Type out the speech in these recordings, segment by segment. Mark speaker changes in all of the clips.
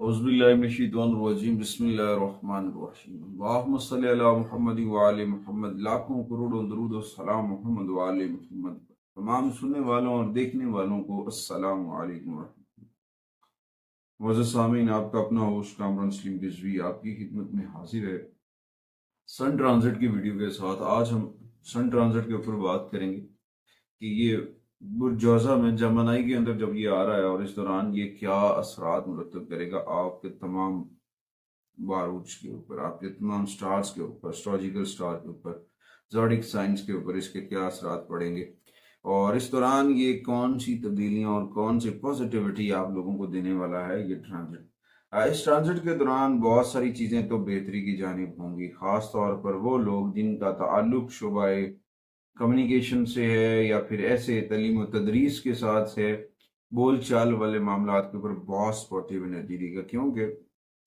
Speaker 1: औज़ुबिल्लाहिमिनश्शैतानिर्रजीम बिस्मिल्लाहिर्रहमानिर्रहीम अल्लाहुम्मा सल्लि अला मुहम्मद व आले मुहम्मद। लाखों करोड़ों दरूद और सलाम मोहम्मद व आले मुहम्मद। तमाम सुनने वालों और देखने वालों को अस्सलाम वालेकुम। मुअज़्ज़ज़ सामीन, आपका अपना होस्ट कामरान सलीम रिजवी आपकी खिदमत में हाजिर है सन ट्रांजिट की वीडियो के साथ। आज हम सन ट्रांजिट के ऊपर बात करेंगे कि ये बुर्ज जोज़ा में जमनाई के अंदर जब ये आ रहा है और इस दौरान ये क्या असरात मुरतब करेगा आपके तमाम बारूद के ऊपर, आपके तमाम स्टार्स के ऊपर, एस्ट्रोलॉजिकल स्टार के ऊपर, ज़ोडिक साइंस के ऊपर इसके क्या असरात पड़ेंगे और इस दौरान ये कौन सी तब्दीलियां और कौन सी पॉजिटिविटी आप लोगों को देने वाला है ये ट्रांजिट। इस ट्रांजिट के दौरान बहुत सारी चीज़ें तो बेहतरी की जानिब होंगी, ख़ास तौर पर वो लोग जिनका ताल्लुक शुबाए कम्युनिकेशन से है या फिर ऐसे तलीम व तदरीस के साथ है, बोल चाल वाले मामला के ऊपर बहुत स्पोर्टिव एनर्जी देगा। क्योंकि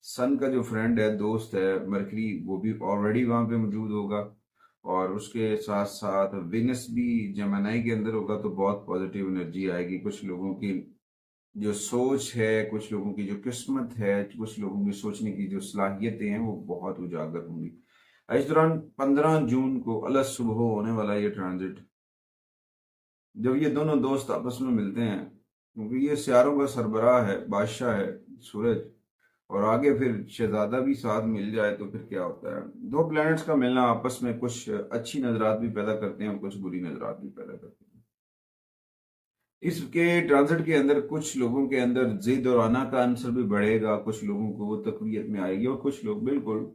Speaker 1: सन का जो फ्रेंड है, दोस्त है मरकरी, वो भी ऑलरेडी वहाँ पे मौजूद होगा और उसके साथ साथ विनस भी जमनाई के अंदर होगा, तो बहुत पॉजिटिव एनर्जी आएगी। कुछ लोगों की जो सोच है, कुछ लोगों की जो किस्मत है, कुछ लोगों की सोचने की जो सलाहियतें हैं वो बहुत उजागर होंगी। इस दौरान 15 जून को अलग सुबह होने वाला ये ट्रांजिट, जब ये दोनों दोस्त आपस में मिलते हैं, क्योंकि ये सियारों का सरबराह है, बादशाह है सूरज, और आगे फिर शहजादा भी साथ मिल जाए तो फिर क्या होता है। दो प्लैनेट्स का मिलना आपस में कुछ अच्छी नजरात भी पैदा करते हैं और कुछ बुरी नजरात भी पैदा करते हैं। इसके ट्रांजिट के अंदर कुछ लोगों के अंदर जिद और आना का आंसर भी बढ़ेगा, कुछ लोगों को वो तकवीत में आएगी और कुछ लोग बिल्कुल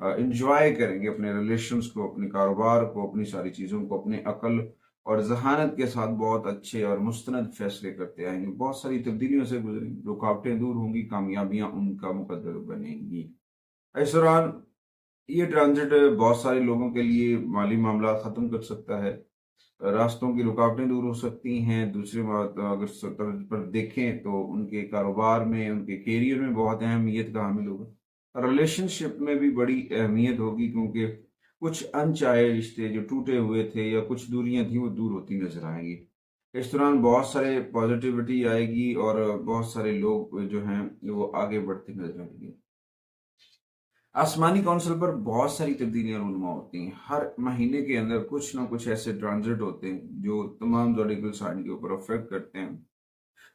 Speaker 1: इंजॉय करेंगे अपने रिलेशंस को, अपने कारोबार को, अपनी सारी चीज़ों को अपने अकल और जहानत के साथ बहुत अच्छे और मुस्तनद फैसले करते आएंगे। बहुत सारी तब्दीलियों से गुजरेंगे, रुकावटें दूर होंगी, कामयाबियां उनका मुकद्दर बनेंगी। इस दौरान ये ट्रांजिट बहुत सारे लोगों के लिए माली मामला ख़त्म कर सकता है, रास्तों की रुकावटें दूर हो सकती हैं। दूसरी बात, अगर तर्ज पर देखें तो उनके कारोबार में, उनके कैरियर में बहुत अहमियत का हामिल होगा। रिलेशनशिप में भी बड़ी अहमियत होगी, क्योंकि कुछ अनचाहे रिश्ते जो टूटे हुए थे या कुछ दूरियां थी वो दूर होती नजर आएंगी। इस दौरान बहुत सारे पॉजिटिविटी आएगी और बहुत सारे लोग जो हैं वो आगे बढ़ते नजर आएंगे। आसमानी काउंसिल पर बहुत सारी तब्दीलियां रूनुमा होती हैं। हर महीने के अंदर कुछ ना कुछ ऐसे ट्रांजिट होते हैं जो तमाम ज़ोडिकल साइन के ऊपर अफेक्ट करते हैं।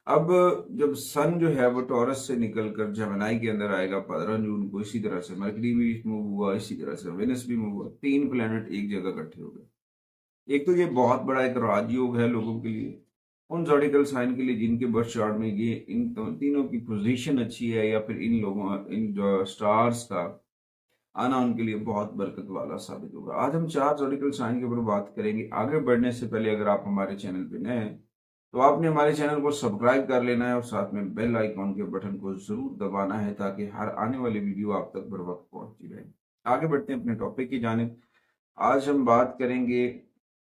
Speaker 1: अब जब सन जो है वो टॉरस से निकलकर जेमिनी के अंदर आएगा 15 जून को, इसी तरह से मरकरी भी मूव हुआ, इसी तरह से वेनस भी मूव हुआ, तीन प्लैनेट एक जगह इकट्ठे हो गए। एक तो ये बहुत बड़ा एक राजयोग है लोगों के लिए, उन ज़ोडिकल साइन के लिए जिनके बर्थ चार्ट में ये इन तीनों की पोजीशन अच्छी है, या फिर इन लोगों, इन जो स्टार्स का आना उनके लिए बहुत बरकत वाला साबित होगा। आज हम चार ज़ोडिकल साइन के ऊपर बात करेंगे। आगे बढ़ने से पहले अगर आप हमारे चैनल पे नए हैं तो आपने हमारे चैनल को सब्सक्राइब कर लेना है और साथ में बेल आइकॉन के बटन को जरूर दबाना है, ताकि हर आने वाली वीडियो आप तक बर वक्त पहुंचती रहे। आगे बढ़ते हैं अपने टॉपिक की जानिब। आज हम बात करेंगे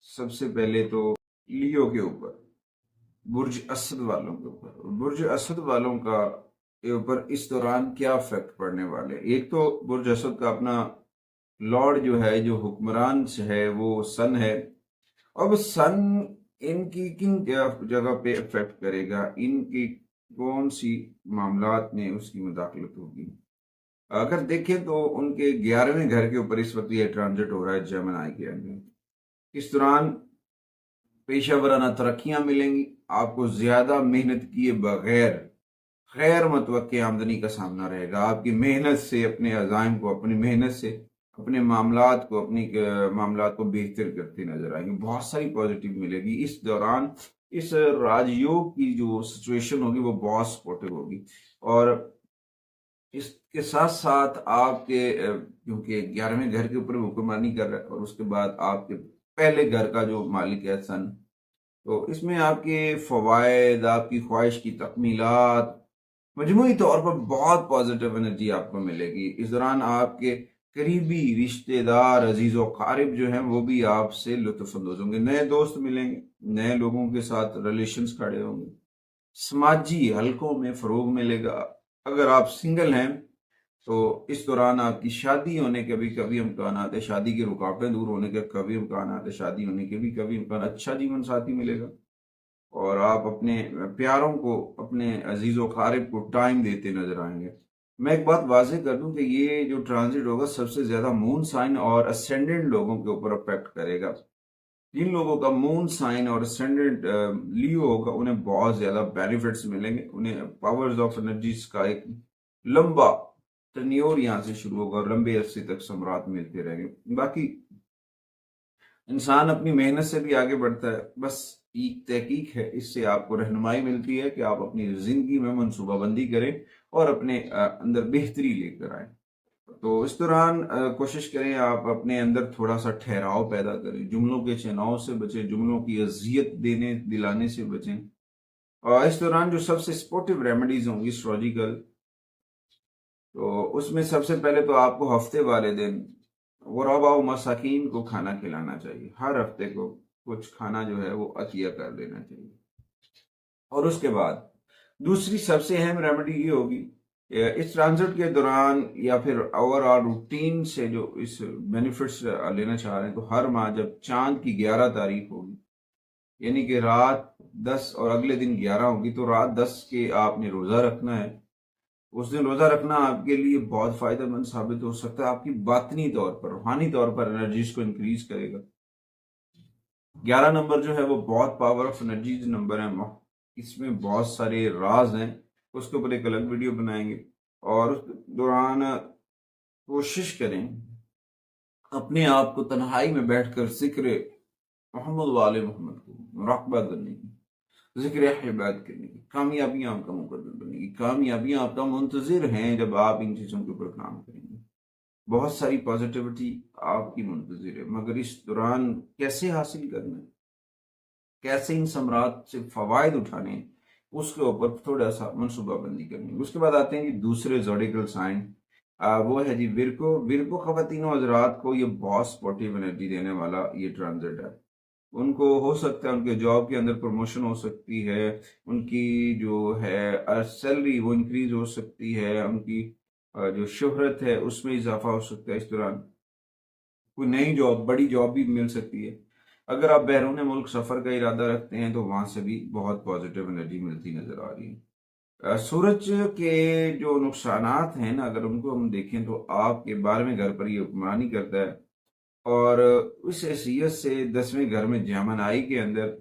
Speaker 1: सबसे पहले तो लियो के ऊपर, बुर्ज असद वालों के ऊपर। बुर्ज असद वालों का के ऊपर इस दौरान क्या इफेक्ट पड़ने वाले। एक तो बुर्ज असद का अपना लॉर्ड जो है, जो हुक्मरान है, वो सन है। अब सन इनकी किन जगह पे इफेक्ट करेगा, इनकी कौन सी मामलात में उसकी मुदाखलत होगी। अगर देखें तो उनके 11वें घर के ऊपर इस वक्त ये ट्रांजिट हो रहा है जेमिनी के अंदर। इस दौरान पेशा वराना तरक्कियां मिलेंगी, आपको ज्यादा मेहनत किए बगैर गैर मुतवक्की आमदनी का सामना रहेगा। आपकी मेहनत से, अपने अज़ाइम को, अपनी मेहनत से अपने मामलात को, अपनी मामलात को बेहतर करते नजर आएंगे। बहुत सारी पॉजिटिव मिलेगी इस दौरान। इस राजयोग की जो सिचुएशन होगी वो बहुत सपोर्टिव होगी। और इसके साथ साथ आपके क्योंकि 11वें घर के ऊपर हुक्मरानी कर रहा है और उसके बाद आपके पहले घर का जो मालिक है सन, तो इसमें आपके फवायद, आपकी ख्वाहिश की तकमीलात, मजमूई तौर पर बहुत पॉजिटिव एनर्जी आपको मिलेगी। इस दौरान आपके करीबी रिश्तेदार, अजीज व क़ारिब जो हैं वो भी आपसे लुत्फ़अंदोज़ होंगे। नए दोस्त मिलेंगे, नए लोगों के साथ रिलेशंस खड़े होंगे, समाजी हलकों में फ़रोग मिलेगा। अगर आप सिंगल हैं तो इस दौरान आपकी शादी होने के भी कभी इम्कान आते, शादी की रुकावटें दूर होने के कभी इम्कान आते, शादी होने के भी कभी इम्कान, अच्छा जीवन साथी मिलेगा और आप अपने प्यारों को, अपने अजीज़ व क़ारिब को टाइम देते नजर आएंगे। मैं एक बात वाज़ेह कर दूं कि ये जो ट्रांजिट होगा सबसे ज़्यादा मून साइन और असेंडेंट लोगों के ऊपर अफेक्ट करेगा। जिन लोगों का मून साइन और असेंडेंट लियो होगा उन्हें बहुत ज़्यादा बेनिफिट्स मिलेंगे, उन्हें पावर्स ऑफ एनर्जीज का एक लंबा टर्न्योर यहाँ से शुरू होगा और लंबे अरसे तक सम्राट मिलते रहेंगे। बाकी इंसान अपनी मेहनत से भी आगे बढ़ता है, बस एक तहकीक है, इससे आपको रहनुमाई मिलती है कि आप अपनी जिंदगी में मनसूबाबंदी करें और अपने अंदर बेहतरी लेकर आए। तो इस दौरान कोशिश करें आप अपने अंदर थोड़ा सा ठहराव पैदा करें, जुमलों के चुनाव से बचें, जुमलों की अजियत देने दिलाने से बचें। और इस दौरान जो सबसे सपोर्टिव रेमेडीज होंगी एस्ट्रोलॉजिकल, तो उसमें सबसे पहले तो आपको हफ्ते वाले दिन गुरबा और मसाकीन को खाना खिलाना चाहिए। हर हफ्ते को कुछ खाना जो है वो अतिया कर देना चाहिए। और उसके बाद दूसरी सबसे अहम रेमेडी ये होगी, इस ट्रांजिट के दौरान या फिर ओवरऑल रूटीन से जो इस बेनिफिट्स लेना चाह रहे हैं, तो हर माह जब चांद की 11 तारीख होगी, यानी कि रात 10 और अगले दिन 11 होगी, तो रात 10 के आपने रोजा रखना है। उस दिन रोजा रखना आपके लिए बहुत फायदेमंद साबित हो सकता है, आपकी बातनी तौर पर, रूहानी तौर पर एनर्जीज को इंक्रीज करेगा। 11 नंबर जो है वो बहुत पावर ऑफ एनर्जीज नंबर है, इसमें बहुत सारे राज हैं, उसके ऊपर एक अलग वीडियो बनाएंगे। और उस दौरान कोशिश करें अपने आप को तन्हाई में बैठकर जिक्र मोहम्मद वाले मोहम्मद को मुराकबा करने की, जिक्र इबादत करने की, कामयाबियां आपका मुकद्दर बनने की, कामयाबियां आपका मुंतजिर हैं जब आप इन चीजों के ऊपर काम करेंगे। बहुत सारी पॉजिटिविटी आपकी मुंतजिर है, मगर इस दौरान कैसे हासिल करना है, कैसे इन सम्राट से फवायद उठाने हैं, उसके ऊपर थोड़ा सा मनसूबाबंदी करनी है। उसके बाद आते हैं जी दूसरे जोडिकल साइन, वो है जी विरको। विरको खवातीनों हजरात को ये बहुत सपोर्टिव एनर्जी देने वाला ये ट्रांजिट है। उनको हो सकता है उनके जॉब के अंदर प्रमोशन हो सकती है, उनकी जो है सैलरी वो इंक्रीज हो सकती है, उनकी जो शोहरत है उसमें इजाफा हो सकता है। इस दौरान कोई नई जॉब, बड़ी जॉब भी मिल सकती है। अगर आप बैरून मुल्क सफर का इरादा रखते हैं तो वहां से भी बहुत पॉजिटिव एनर्जी मिलती नजर आ रही है। सूरज के जो नुकसानात हैं ना, अगर उनको हम देखें तो आपके 12वें घर पर ये हुक्मरानी करता है और उस हैसियत से 10वें घर में जमनाई के अंदर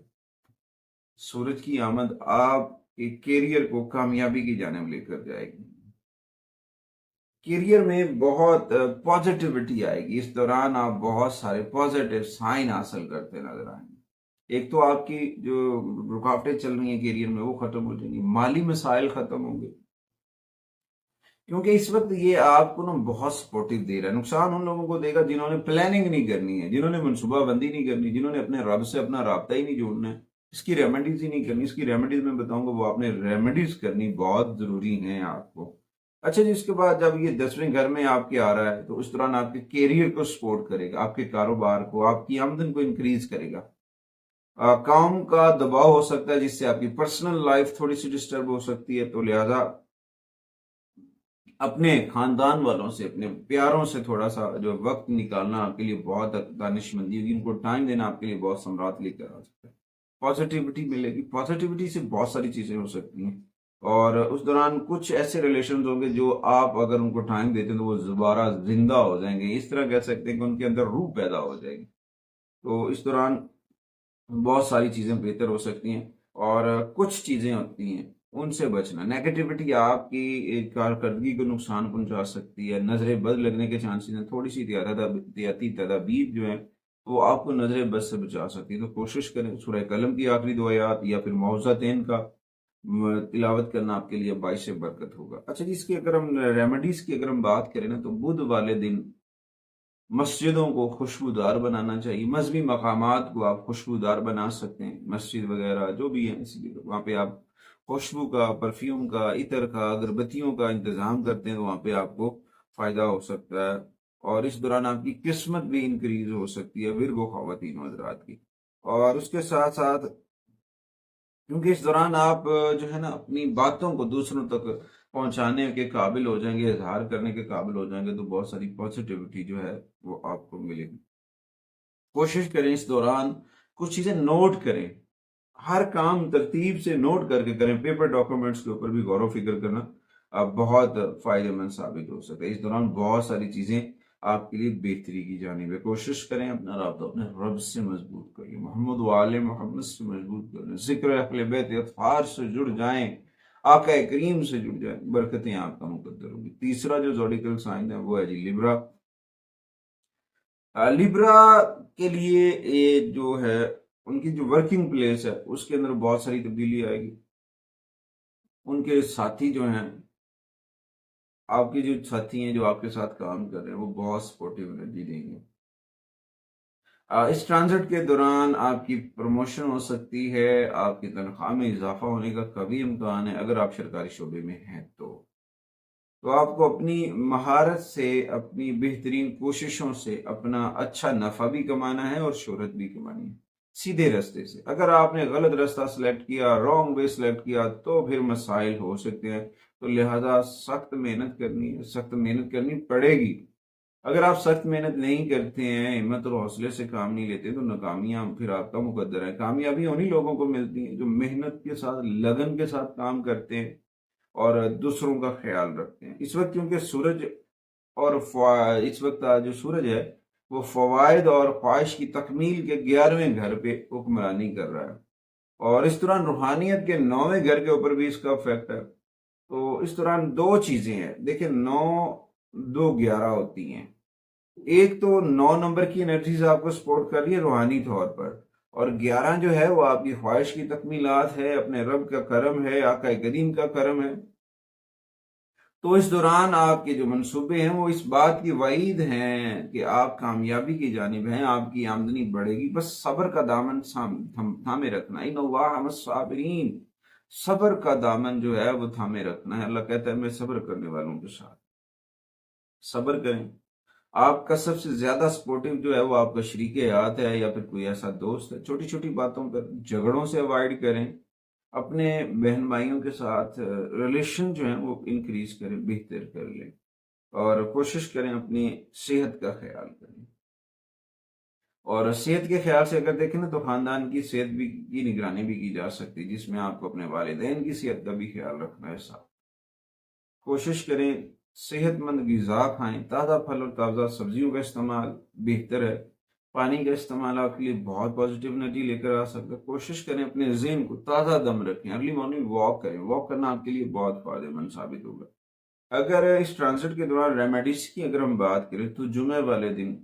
Speaker 1: सूरज की आमद आपके कैरियर को कामयाबी की जानिब लेकर जाएगी। करियर में बहुत पॉजिटिविटी आएगी। इस दौरान आप बहुत सारे पॉजिटिव साइन हासिल करते नजर आएंगे। एक तो आपकी जो रुकावटें चल रही हैं करियर में वो खत्म हो जाएंगी, माली मसाइल खत्म होंगे, क्योंकि इस वक्त ये आपको ना बहुत सपोर्टिव दे रहा है। नुकसान उन लोगों को देगा जिन्होंने प्लानिंग नहीं करनी है, जिन्होंने मनसूबाबंदी नहीं करनी, जिन्होंने अपने रब से अपना राब्ता ही नहीं जोड़ना है, इसकी रेमेडीज ही नहीं करनी। इसकी रेमेडीज मैं बताऊंगा, वो आपने रेमेडीज करनी बहुत जरूरी है आपको। अच्छा जी, इसके बाद जब ये 10वें घर में आपके आ रहा है तो उस दौरान आपके कैरियर को सपोर्ट करेगा, आपके कारोबार को, आपकी आमदन को इंक्रीज करेगा। काम का दबाव हो सकता है जिससे आपकी पर्सनल लाइफ थोड़ी सी डिस्टर्ब हो सकती है, तो लिहाजा अपने खानदान वालों से, अपने प्यारों से थोड़ा सा जो वक्त निकालना आपके लिए बहुत दानिशमंदी होगी, उनको टाइम देना आपके लिए बहुत सम्राट लेकर आ सकता है। पॉजिटिविटी मिलेगी, पॉजिटिविटी से बहुत सारी चीजें हो सकती हैं। और उस दौरान कुछ ऐसे रिलेशन होंगे जो आप अगर उनको टाइम देते हैं तो वो दोबारा जिंदा हो जाएंगे। इस तरह कह सकते हैं कि उनके अंदर रूह पैदा हो जाएगी। तो इस दौरान बहुत सारी चीजें बेहतर हो सकती हैं और कुछ चीजें होती हैं उनसे बचना। नेगेटिविटी आपकी कारकर्दगी को नुकसान पहुंचा सकती है, नजर बद लगने के चांसेस हैं, थोड़ी सी एहतियाती तदाबीर जो है वो आपको नजर बद से बचा सकती है। तो कोशिश करें सूरह कलम की आखिरी 2 आयत या फिर मौज़तैन का तिलावत करना आपके लिए बाइश बरकत होगा। अच्छा जी, इसकी अगर हम रेमेडीज की अगर हम बात करें ना, तो बुध वाले दिन मस्जिदों को खुशबूदार बनाना चाहिए। मजहबी मकामात को आप खुशबूदार बना सकते हैं, मस्जिद वगैरह जो भी है, इसलिए वहाँ पे आप खुशबू का, परफ्यूम का, इतर का, अगरबत्तियों का इंतजाम करते हैं तो वहाँ पे आपको फायदा हो सकता है। और इस दौरान आपकी किस्मत भी इंक्रीज हो सकती है विरगो ख्वातीन हज़रात की। और उसके साथ साथ क्योंकि इस दौरान आप जो है ना अपनी बातों को दूसरों तक पहुंचाने के काबिल हो जाएंगे, इजहार करने के काबिल हो जाएंगे, तो बहुत सारी पॉजिटिविटी जो है वो आपको मिलेगी। कोशिश करें इस दौरान कुछ चीजें नोट करें, हर काम तरतीब से नोट करके करें। पेपर डॉक्यूमेंट्स के ऊपर भी गौर व फिक्र करना। बहुत फायदेमंद साबित हो सकता है। इस दौरान बहुत सारी चीजें आपके लिए बेहतरी की जानिब है। कोशिश करें अपना राब्ता अपने रब से मजबूत करिए, मोहम्मद वाले मोहम्मद से मजबूत करें, जिक्र अहले बैत अतहार से जुड़ जाएं, आका करीम से जुड़ जाएं, बरकतें आपका मुकद्दर होगी। तीसरा जो ज़ोडिकल साइन है वो है जी लिब्रा। लिब्रा के लिए ये जो है उनकी जो वर्किंग प्लेस है उसके अंदर बहुत सारी तब्दीली आएगी। उनके साथी जो हैं, आपके जो साथी हैं जो आपके साथ काम कर रहे हैं, वो बहुत सपोर्टिव एनर्जी देंगे। इस ट्रांजिट के दौरान आपकी प्रमोशन हो सकती है, आपकी तनख्वाह में इजाफा होने का कभी इम्कान है अगर आप सरकारी शोबे में हैं तो आपको अपनी महारत से, अपनी बेहतरीन कोशिशों से अपना अच्छा नफा भी कमाना है और शोहरत भी कमानी है सीधे रास्ते से। अगर आपने गलत रास्ता सिलेक्ट किया, रॉन्ग वे सिलेक्ट किया, तो फिर मसाइल हो सकते हैं। तो लिहाजा सख्त मेहनत करनी है, सख्त मेहनत करनी पड़ेगी। अगर आप सख्त मेहनत नहीं करते हैं, हिम्मत और हौसले से काम नहीं लेते, तो नाकामियां फिर आपका मुकद्दर है। कामयाबी उन्हीं लोगों को मिलती है जो मेहनत के साथ, लगन के साथ काम करते हैं और दूसरों का ख्याल रखते हैं। इस वक्त क्योंकि सूरज और इस वक्त जो सूरज है वो फवायद और ख्वाहिश की तकमील के 11वें घर पे हुक्मरानी कर रहा है, और इस दौरान रूहानियत के 9वें घर के ऊपर भी इसका इफेक्ट है। तो इस दौरान दो चीजें हैं, देखिए 9 2 11 होती हैं। एक तो 9 नंबर की एनर्जीज आपको सपोर्ट कर रही है रूहानी तौर पर, और 11 जो है वो आपकी ख्वाहिश की तकमीलात है, अपने रब का करम है, आका करीम का करम है। तो इस दौरान आपके जो मंसूबे हैं वो इस बात की वईद हैं कि आप कामयाबी की जानिब हैं, आपकी आमदनी बढ़ेगी। बस सब्र का दामन थामे रखना, इन्नल्लाह मस्साबिरीन। सब्र का दामन जो है वो थामे रखना है। अल्लाह कहता है मैं सब्र करने वालों के साथ। सब्र करें। आपका सबसे ज्यादा सपोर्टिव जो है वो आपका शरीक हयात है या फिर कोई ऐसा दोस्त है। छोटी छोटी बातों पर झगड़ों से अवॉइड करें। अपने बहन भाइयों के साथ रिलेशन जो है वो इंक्रीज करें, बेहतर कर लें, और कोशिश करें अपनी सेहत का ख्याल करें। और सेहत के ख्याल से अगर देखें ना तो खानदान की सेहत भी की निगरानी भी की जा सकती है, जिसमें आपको अपने वालिदैन की सेहत का भी ख्याल रखना है साथ। कोशिश करें सेहतमंद ग़िज़ा खाएं, ताज़ा फल और ताज़ा सब्जियों का इस्तेमाल बेहतर है। पानी का इस्तेमाल आपके लिए बहुत पॉजिटिव एनर्जी लेकर आ सकता है। कोशिश करें अपने ज़हन को ताज़ा दम रखें। अर्ली मॉर्निंग वॉक करें, वॉक करना आपके लिए बहुत फायदेमंद साबित होगा। अगर इस ट्रांजिट के दौरान रेमेडीज की अगर हम बात करें तो जुमे वाले दिन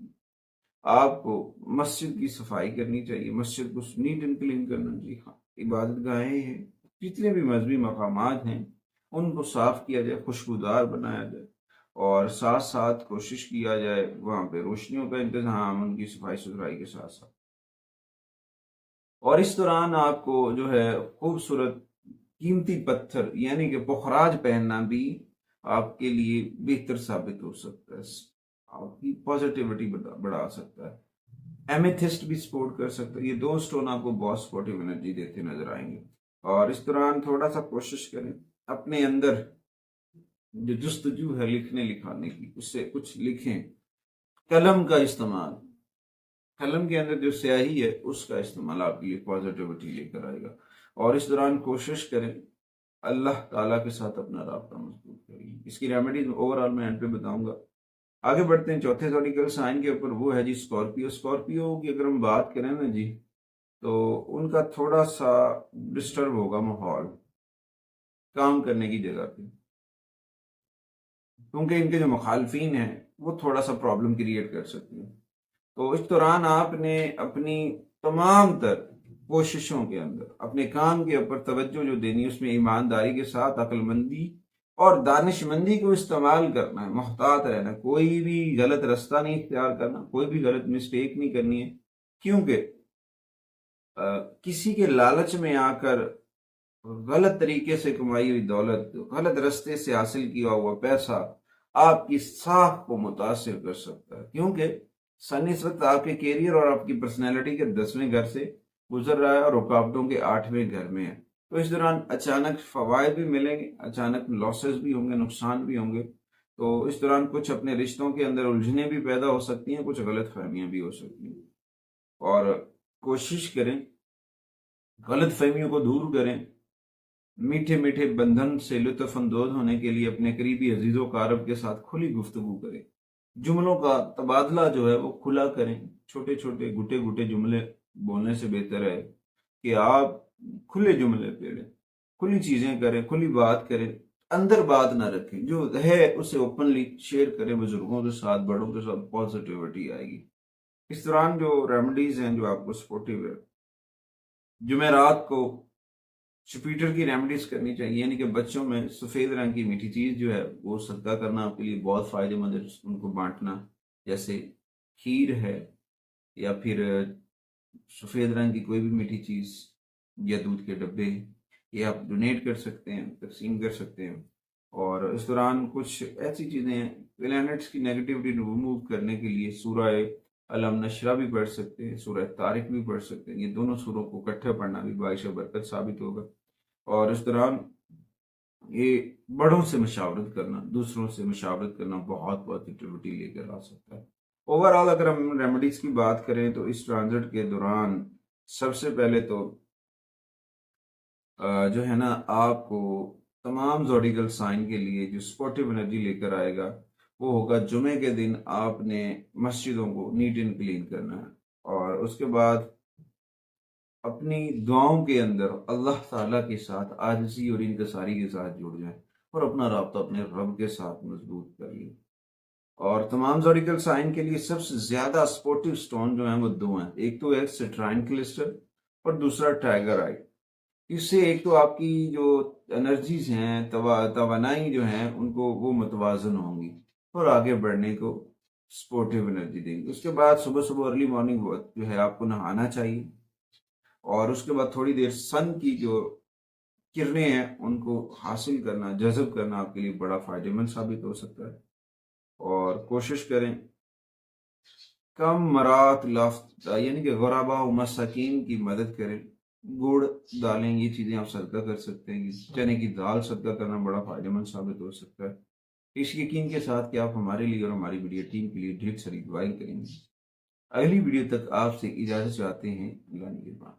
Speaker 1: आपको मस्जिद की सफाई करनी चाहिए, मस्जिद को नीट एंड क्लीन करना चाहिए। हाँ, इबादत गाहें हैं, जितने भी मजहबी मकामात हैं उनको साफ किया जाए, खुशबूदार बनाया जाए, और साथ साथ कोशिश किया जाए वहां पे रोशनियों का इंतजाम, उनकी सफाई सुथराई के साथ साथ। और इस दौरान आपको जो है खूबसूरत कीमती पत्थर यानी कि पुखराज पहनना भी आपके लिए बेहतर साबित हो सकता है, आपकी पॉजिटिविटी बढ़ा सकता है। एमेथिस्ट भी सपोर्ट कर सकता है। ये दो स्टोन आपको बहुत सपोर्टिव एनर्जी देते नजर आएंगे। और इस दौरान थोड़ा सा कोशिश करें अपने अंदर जो जुस्तजू है लिखने लिखाने की, उससे कुछ लिखें। कलम का इस्तेमाल, कलम के अंदर जो स्याही है उसका इस्तेमाल आपके लिए पॉजिटिविटी लेकर आएगा। और इस दौरान कोशिश करें अल्लाह ताला के साथ अपना राब्ता मजबूत करिए। इसकी रेमेडीज ओवरऑल मैं एंड पे बताऊंगा। आगे बढ़ते हैं चौथे ज़ोडिकल साइन के ऊपर, वो है जी स्कॉर्पियो। स्कॉर्पियो की अगर हम बात करें ना जी, तो उनका थोड़ा सा डिस्टर्ब होगा माहौल काम करने की जगह पे, क्योंकि इनके जो मुखालफिन हैं वो थोड़ा सा प्रॉब्लम क्रिएट कर सकते हैं। तो इस दौरान आपने अपनी तमाम तर कोशिशों के अंदर अपने काम के ऊपर तवज्जो जो देनी है, उसमें ईमानदारी के साथ अक्लमंदी और दानिशमंदी को इस्तेमाल करना है, मोहतात रहना, कोई भी गलत रास्ता नहीं इख्तियार करना, कोई भी गलत मिस्टेक नहीं करनी है। क्योंकि किसी के लालच में आकर गलत तरीके से कमाई हुई दौलत, गलत रास्ते से हासिल किया हुआ पैसा आपकी साख को मुतासिर कर सकता है। क्योंकि सन इस वक्त आपके कैरियर और आपकी पर्सनैलिटी के 10वें घर से गुजर रहा है और रुकावटों के 8वें घर में है। तो इस दौरान अचानक फवायद भी मिलेंगे, अचानक लॉसेस भी होंगे, नुकसान भी होंगे। तो इस दौरान कुछ अपने रिश्तों के अंदर उलझने भी पैदा हो सकती हैं, कुछ गलत फहमियां भी हो सकती हैं। और कोशिश करें गलत फहमियों को दूर करें, मीठे मीठे बंधन से लुत्फ अंदोज होने के लिए अपने करीबी अजीजों कारब के साथ खुली गुफ्तगू करें। जुमलों का तबादला जो है वो खुला करें। छोटे छोटे घुटे घुटे जुमले बोलने से बेहतर है कि आप खुले जुमले पेड़ें, खुली चीजें करें, खुली बात करें, अंदर बात ना रखें, जो है उसे ओपनली शेयर करें बुजुर्गों के साथ, बड़ों के साथ, पॉजिटिविटी आएगी। इस दौरान जो रेमेडीज हैं जो आपको सपोर्टिव है, जुमेरात को जुपिटर की रेमेडीज करनी चाहिए, यानी कि बच्चों में सफेद रंग की मीठी चीज जो है वो सदका करना आपके लिए बहुत फायदेमंद है, उनको बांटना। जैसे खीर है, या फिर सफेद रंग की कोई भी मीठी चीज, या दूध के डब्बे, ये आप डोनेट कर सकते हैं, तकसीम कर सकते हैं। और इस दौरान कुछ ऐसी चीजें हैं, प्लैनेट्स की नेगेटिविटी रिमूव करने के लिए सूरह अलम नशरा भी पढ़ सकते हैं, सूरह तारिक भी पढ़ सकते हैं। ये दोनों सूरों को इकट्ठे पढ़ना भी बाइश बरकत साबित होगा। और इस दौरान ये बड़ों से मशावरत करना, दूसरों से मशावरत करना बहुत पॉजिटिविटी लेकर आ सकता है। ओवरऑल अगर हम रेमेडीज की बात करें तो इस ट्रांजिट के दौरान सबसे पहले तो जो है ना, आपको तमाम ज़ोडिकल साइन के लिए जो सपोर्टिव एनर्जी लेकर आएगा वो होगा, जुमे के दिन आपने मस्जिदों को नीट एंड क्लीन करना है। और उसके बाद अपनी दुआओं के अंदर अल्लाह ताला के साथ आजिज़ी और इनकसारी के साथ जुड़ जाएं, और अपना राब्ता अपने रब के साथ मजबूत कर लें। और तमाम ज़ोडिकल साइन के लिए सबसे ज़्यादा सपोर्टिव स्टोन जो है वो दो हैं, एक तो है सिट्राइन क्रिस्टल और दूसरा टाइगर आई। इससे एक तो आपकी जो एनर्जीज हैं, तवानाई जो हैं, उनको वो मुतवाजन होंगी और आगे बढ़ने को सपोर्टिव एनर्जी देंगी। उसके बाद सुबह सुबह अर्ली मॉर्निंग जो है आपको नहाना चाहिए, और उसके बाद थोड़ी देर सन की जो किरणें हैं उनको हासिल करना, जज़ब करना आपके लिए बड़ा फायदेमंद साबित हो सकता है। और कोशिश करें कम मरात लफ्त, यानी कि गुरबा व मसाकीन की मदद करें। गुड़ दालें, ये चीज़ें आप सदका कर सकते हैं। चने की दाल सदका करना बड़ा फायदेमंद साबित हो सकता है। इस यकीन के साथ कि आप हमारे लिए और हमारी मीडिया टीम के लिए ढेर सारी दुआएं करेंगे। अगली वीडियो तक आपसे इजाज़त चाहते हैं। अल्लाह निगहबान।